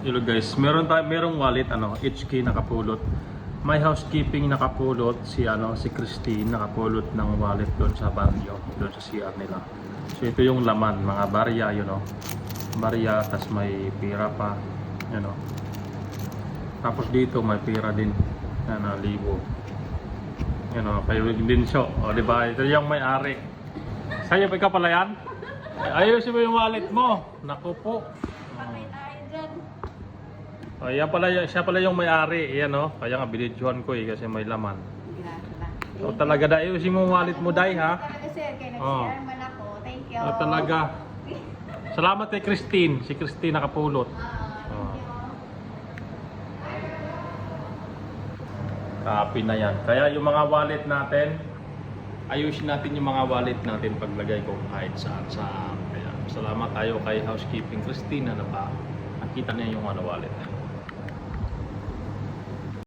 Hello guys, merong wallet HK nakapulot. May housekeeping nakapulot si Christine nakapulot ng wallet doon sa baryo, doon sa CR nila. So ito yung laman, mga barya barya, tas may pera pa, Tapos dito may pera din, libo. Kayo din siya. O di ba? Ito yung may-ari. Sa'yo pa ka pala yan? Ayusin mo yung wallet mo. Naku po. Siya pala yung may-ari, Kaya nga binidyohan ko kasi may laman. So talaga ayusin mo yung wallet mo, Day, ha? Talaga sir, kaya nag-share man ako. Thank you. Talaga. Salamat kay Christine. Si Christine nakapulot. Copy na yan. Kaya yung mga wallet natin, ayusin natin yung mga wallet natin paglagay ko kahit saan. Kaya salamat tayo kay housekeeping Christine na nakita niya yung wallet.